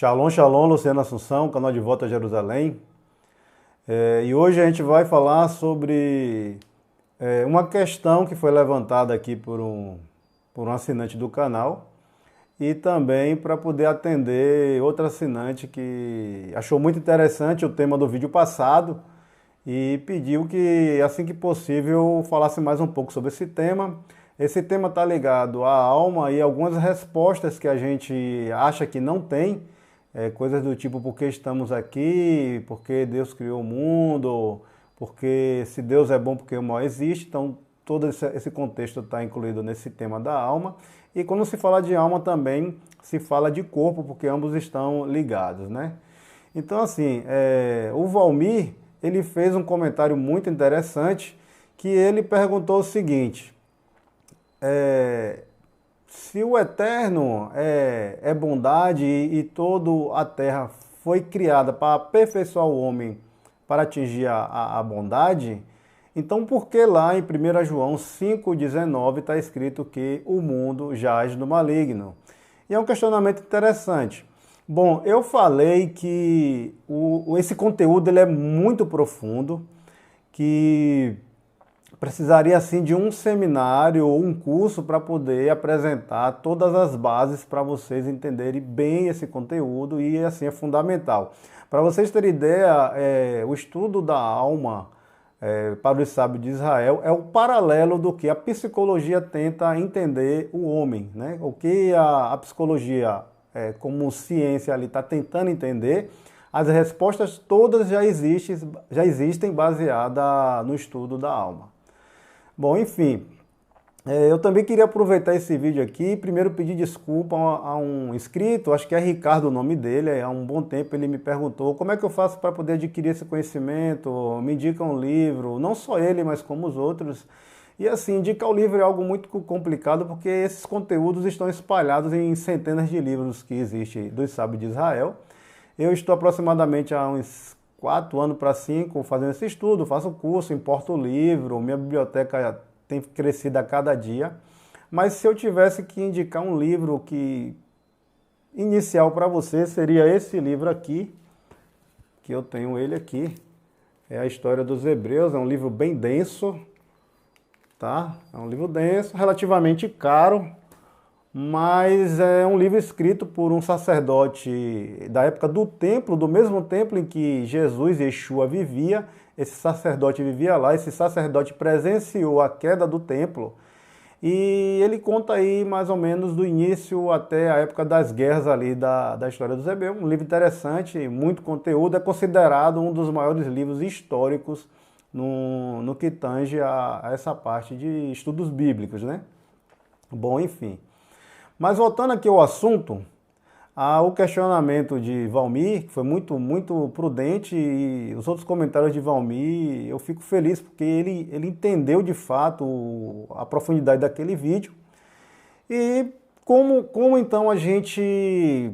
Shalom, shalom, Luciano Assunção, canal de Volta a Jerusalém. E hoje a gente vai falar sobre uma questão que foi levantada aqui por um assinante do canal e também para poder atender outro assinante que achou muito interessante o tema do vídeo passado e pediu que, assim que possível, falasse mais um pouco sobre esse tema. Esse tema está ligado à alma e algumas respostas que a gente acha que não tem, coisas do tipo, por que estamos aqui, por que Deus criou o mundo, porque se Deus é bom, porque o mal existe. Então, todo esse contexto está incluído nesse tema da alma. E quando se fala de alma também se fala de corpo, porque ambos estão ligados, né? Então, assim, o Valmir, ele fez um comentário muito interessante, que ele perguntou o seguinte: se o Eterno é bondade e toda a terra foi criada para aperfeiçoar o homem, para atingir a bondade, então por que lá em 1 João 5,19 está escrito que o mundo jaz no maligno? E é um questionamento interessante. Bom, eu falei que esse conteúdo ele é muito profundo, que precisaria assim de um seminário ou um curso para poder apresentar todas as bases para vocês entenderem bem esse conteúdo, e assim é fundamental. Para vocês terem ideia, o estudo da alma para os sábios de Israel é o paralelo do que a psicologia tenta entender o homem, né? O que a psicologia como ciência ali está tentando entender, as respostas todas já existem baseadas no estudo da alma. Bom, enfim, eu também queria aproveitar esse vídeo aqui, primeiro pedir desculpa a um inscrito, acho que é Ricardo o nome dele. Há um bom tempo ele me perguntou como é que eu faço para poder adquirir esse conhecimento, me indica um livro, não só ele, mas como os outros. E assim, indicar o livro é algo muito complicado, porque esses conteúdos estão espalhados em centenas de livros que existem dos sábios de Israel. Eu estou aproximadamente há uns 4 anos para 5 fazendo esse estudo, faço curso, importo o livro, minha biblioteca tem crescido a cada dia. Mas se eu tivesse que indicar um livro que inicial para você, seria esse livro aqui, que eu tenho ele aqui. É a História dos Hebreus, é um livro bem denso, tá? É um livro denso, relativamente caro, mas é um livro escrito por um sacerdote da época do templo, do mesmo templo em que Jesus, Yeshua, vivia. Esse sacerdote vivia lá, esse sacerdote presenciou a queda do templo, e ele conta aí mais ou menos do início até a época das guerras ali da história dos Hebreus. Um livro interessante, muito conteúdo, é considerado um dos maiores livros históricos no que tange a essa parte de estudos bíblicos, né? Bom, enfim. Mas voltando aqui ao assunto, o questionamento de Valmir, que foi muito, muito prudente, e os outros comentários de Valmir, eu fico feliz porque ele entendeu de fato a profundidade daquele vídeo. E como então a gente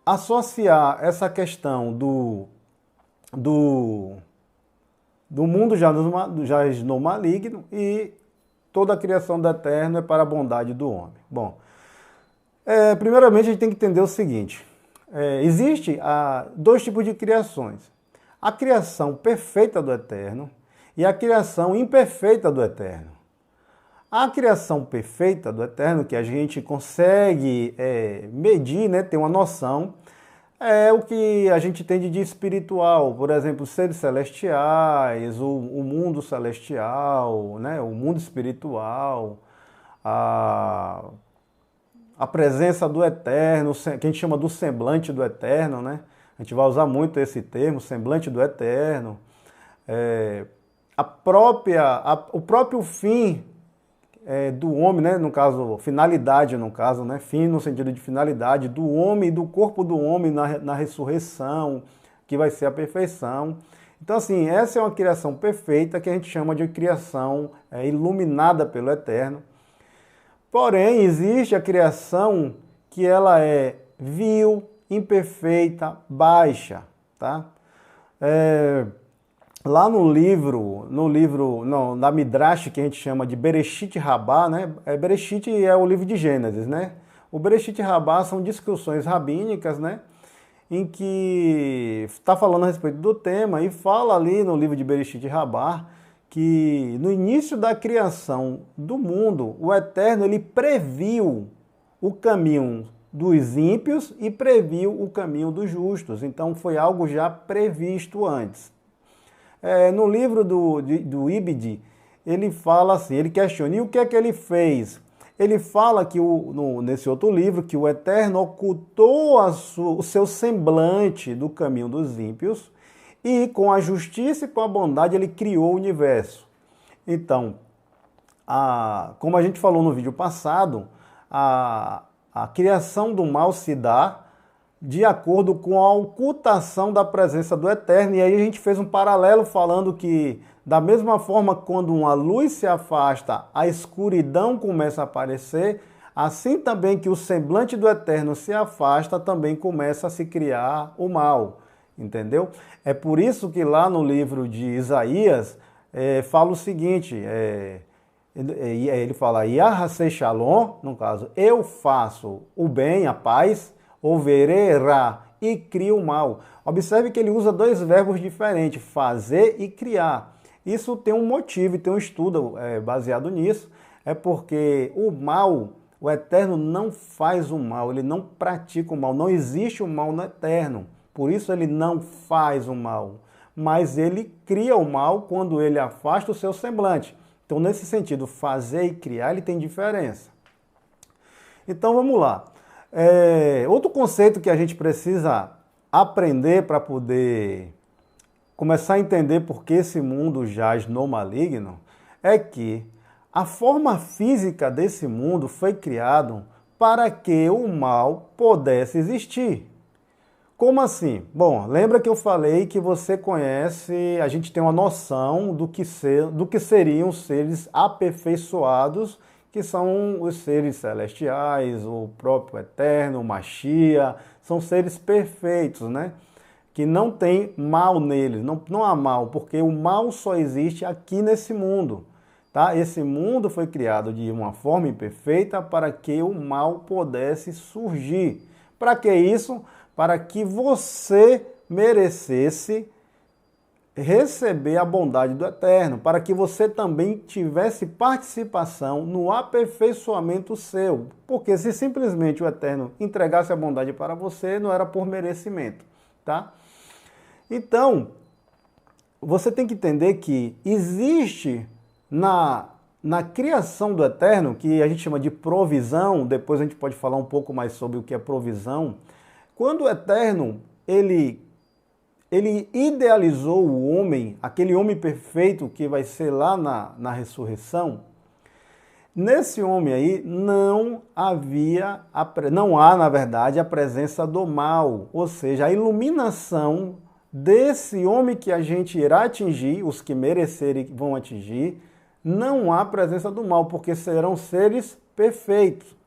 associar essa questão do mundo já no maligno e toda a criação do Eterno é para a bondade do homem? Bom, primeiramente a gente tem que entender o seguinte: existe dois tipos de criações. A criação perfeita do Eterno e a criação imperfeita do Eterno. A criação perfeita do Eterno, que a gente consegue medir, né, ter uma noção, é o que a gente tem de espiritual. Por exemplo, os seres celestiais, o mundo celestial, né, o mundo espiritual, a presença do Eterno, que a gente chama do semblante do Eterno, né? A gente vai usar muito esse termo, semblante do Eterno. O próprio fim do homem, né? No caso, finalidade, no caso, né? Fim no sentido de finalidade do homem e do corpo do homem na ressurreição, que vai ser a perfeição. Então, assim, essa é uma criação perfeita que a gente chama de criação iluminada pelo Eterno. Porém, existe a criação que ela é vil, imperfeita, baixa, tá? Lá na Midrash, que a gente chama de Bereshit Rabá, né? Bereshit é o livro de Gênesis, né? O Bereshit Rabá são discussões rabínicas, né? em que está falando a respeito do tema e fala ali no livro de Bereshit Rabá que no início da criação do mundo, o Eterno ele previu o caminho dos ímpios e previu o caminho dos justos. Então foi algo já previsto antes. No livro do Ibid, ele fala assim, ele questiona, e o que é que ele fez? Ele fala que nesse outro livro que o Eterno ocultou o seu semblante do caminho dos ímpios e com a justiça e com a bondade ele criou o universo. Então, como a gente falou no vídeo passado, a criação do mal se dá de acordo com a ocultação da presença do Eterno. E aí a gente fez um paralelo falando que, da mesma forma, quando uma luz se afasta, a escuridão começa a aparecer, assim também que o semblante do Eterno se afasta, também começa a se criar o mal, entendeu? É por isso que lá no livro de Isaías, fala o seguinte, ele fala, Yahasei Shalom, no caso, eu faço o bem, a paz, overerá, e cria o mal. Observe que ele usa dois verbos diferentes, fazer e criar. Isso tem um motivo e tem um estudo baseado nisso, é porque o mal, o Eterno não faz o mal, ele não pratica o mal, não existe o mal no Eterno, por isso ele não faz o mal, mas ele cria o mal quando ele afasta o seu semblante. Então, nesse sentido, fazer e criar, ele tem diferença. Então, vamos lá. Outro conceito que a gente precisa aprender para poder começar a entender por que esse mundo jaz no maligno é que a forma física desse mundo foi criado para que o mal pudesse existir. Como assim? Bom, lembra que eu falei que você conhece, a gente tem uma noção do que seriam os seres aperfeiçoados, que são os seres celestiais, o próprio Eterno, o Machia, são seres perfeitos, né? Que não tem mal neles, não há mal, porque o mal só existe aqui nesse mundo, tá? Esse mundo foi criado de uma forma imperfeita para que o mal pudesse surgir. Para que isso? Para que você merecesse receber a bondade do Eterno, para que você também tivesse participação no aperfeiçoamento seu. Porque se simplesmente o Eterno entregasse a bondade para você, não era por merecimento, tá? Então, você tem que entender que existe na criação do Eterno, que a gente chama de provisão, depois a gente pode falar um pouco mais sobre o que é provisão. Quando o Eterno, ele idealizou o homem, aquele homem perfeito que vai ser lá na ressurreição, nesse homem aí não há, na verdade, a presença do mal, ou seja, a iluminação desse homem que a gente irá atingir, os que merecerem vão atingir, não há presença do mal, porque serão seres perfeitos.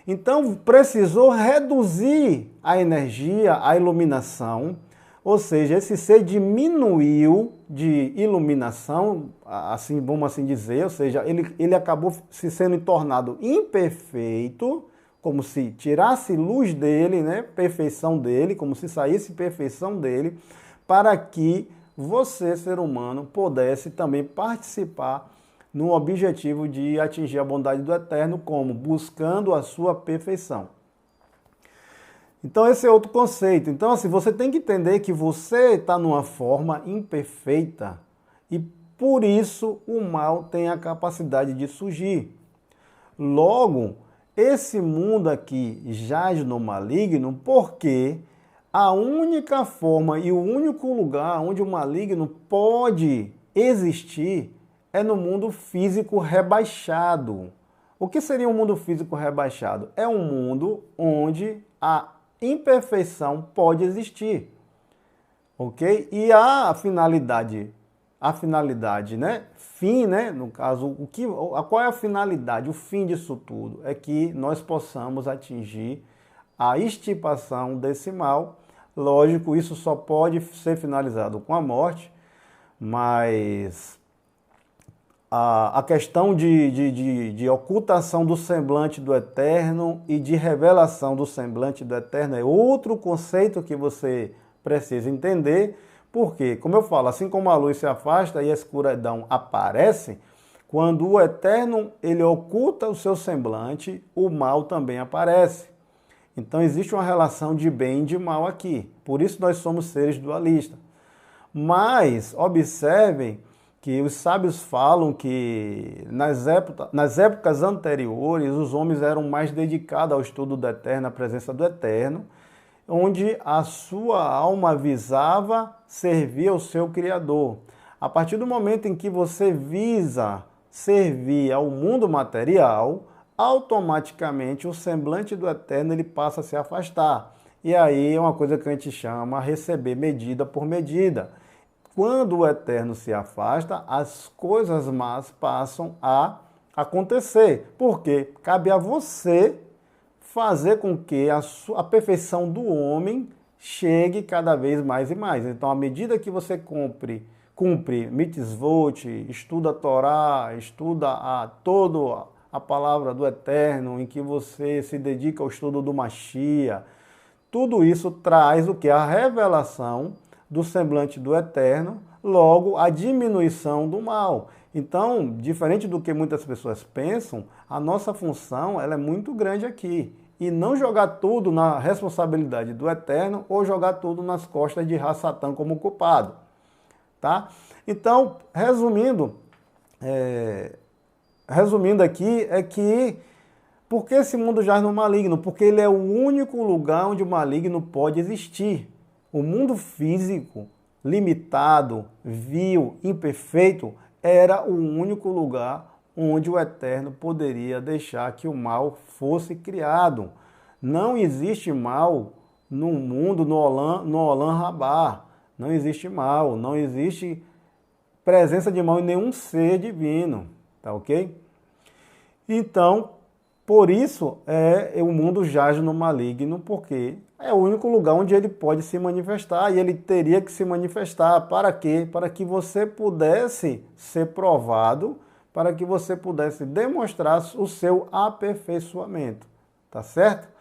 Então, precisou reduzir a energia, a iluminação, ou seja, esse ser diminuiu de iluminação, assim, vamos assim dizer, ou seja, ele acabou se sendo tornado imperfeito, como se tirasse luz dele, né, perfeição dele, como se saísse perfeição dele, para que você, ser humano, pudesse também participar no objetivo de atingir a bondade do Eterno, como? Buscando a sua perfeição. Então esse é outro conceito. Então assim, você tem que entender que você está numa forma imperfeita e por isso o mal tem a capacidade de surgir. Logo, esse mundo aqui jaz no maligno porque a única forma e o único lugar onde o maligno pode existir é no mundo físico rebaixado. O que seria um mundo físico rebaixado? É um mundo onde a imperfeição pode existir, ok? E a finalidade, né? Fim, né? No caso, qual é a finalidade? O fim disso tudo é que nós possamos atingir a extirpação desse mal. Lógico, isso só pode ser finalizado com a morte, mas a questão de ocultação do semblante do Eterno e de revelação do semblante do Eterno é outro conceito que você precisa entender, porque, como eu falo, assim como a luz se afasta e a escuridão aparece, quando o Eterno ele oculta o seu semblante, o mal também aparece. Então existe uma relação de bem e de mal aqui, por isso nós somos seres dualistas. Mas observem que os sábios falam que nas épocas anteriores os homens eram mais dedicados ao estudo do Eterno, à presença do Eterno, onde a sua alma visava servir ao seu Criador. A partir do momento em que você visa servir ao mundo material, automaticamente o semblante do Eterno ele passa a se afastar. E aí é uma coisa que a gente chama receber medida por medida. Quando o Eterno se afasta, as coisas más passam a acontecer. Porque cabe a você fazer com que a perfeição do homem chegue cada vez mais e mais. Então, à medida que você cumpre mitzvot, estuda a Torá, estuda toda a palavra do Eterno, em que você se dedica ao estudo do Mashiach, tudo isso traz o que? A revelação do semblante do Eterno, logo a diminuição do mal. Então, diferente do que muitas pessoas pensam, a nossa função ela é muito grande aqui. E não jogar tudo na responsabilidade do Eterno ou jogar tudo nas costas de Ra-Satã como culpado. Tá? Então, resumindo aqui, é que por que esse mundo jaz no maligno? Porque ele é o único lugar onde o maligno pode existir. O mundo físico, limitado, vil, imperfeito, era o único lugar onde o Eterno poderia deixar que o mal fosse criado. Não existe mal no mundo, no Olam Rabá. Não existe mal, não existe presença de mal em nenhum ser divino, tá ok? Então, por isso, o mundo jaz no maligno, porque é o único lugar onde ele pode se manifestar, e ele teria que se manifestar. Para quê? Para que você pudesse ser provado, para que você pudesse demonstrar o seu aperfeiçoamento, tá certo?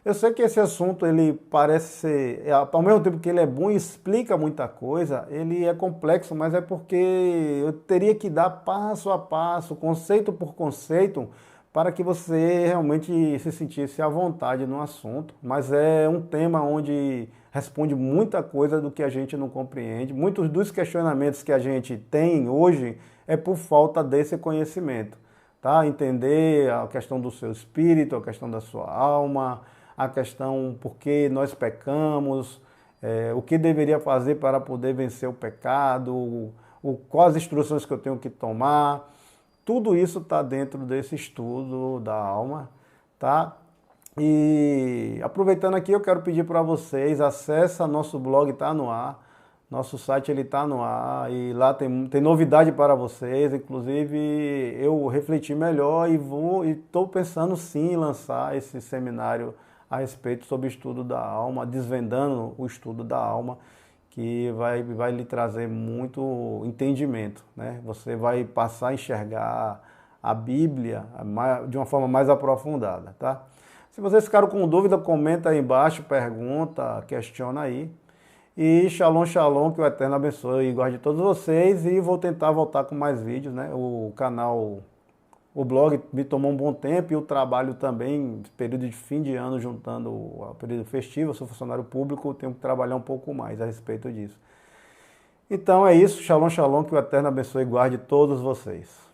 Eu sei que esse assunto, ele parece ser, ao mesmo tempo que ele é bom e explica muita coisa, ele é complexo, mas é porque eu teria que dar passo a passo, conceito por conceito, para que você realmente se sentisse à vontade no assunto. Mas é um tema onde responde muita coisa do que a gente não compreende. Muitos dos questionamentos que a gente tem hoje é por falta desse conhecimento, tá? Entender a questão do seu espírito, a questão da sua alma, a questão por que nós pecamos, o que deveria fazer para poder vencer o pecado, quais instruções que eu tenho que tomar. Tudo isso está dentro desse estudo da alma, tá? E aproveitando aqui, eu quero pedir para vocês, acessa nosso blog, está no ar, nosso site ele está no ar e lá tem novidade para vocês. Inclusive eu refleti melhor e estou pensando sim em lançar esse seminário a respeito sobre o estudo da alma, desvendando o estudo da alma, que vai lhe trazer muito entendimento, né? Você vai passar a enxergar a Bíblia de uma forma mais aprofundada, tá? Se vocês ficaram com dúvida, comenta aí embaixo, pergunta, questiona aí. E shalom, shalom, que o Eterno abençoe e guarde todos vocês. E vou tentar voltar com mais vídeos, né? O blog me tomou um bom tempo e o trabalho também, período de fim de ano, juntando o período festivo, eu sou funcionário público, tenho que trabalhar um pouco mais a respeito disso. Então é isso, shalom, shalom, que o Eterno abençoe e guarde todos vocês.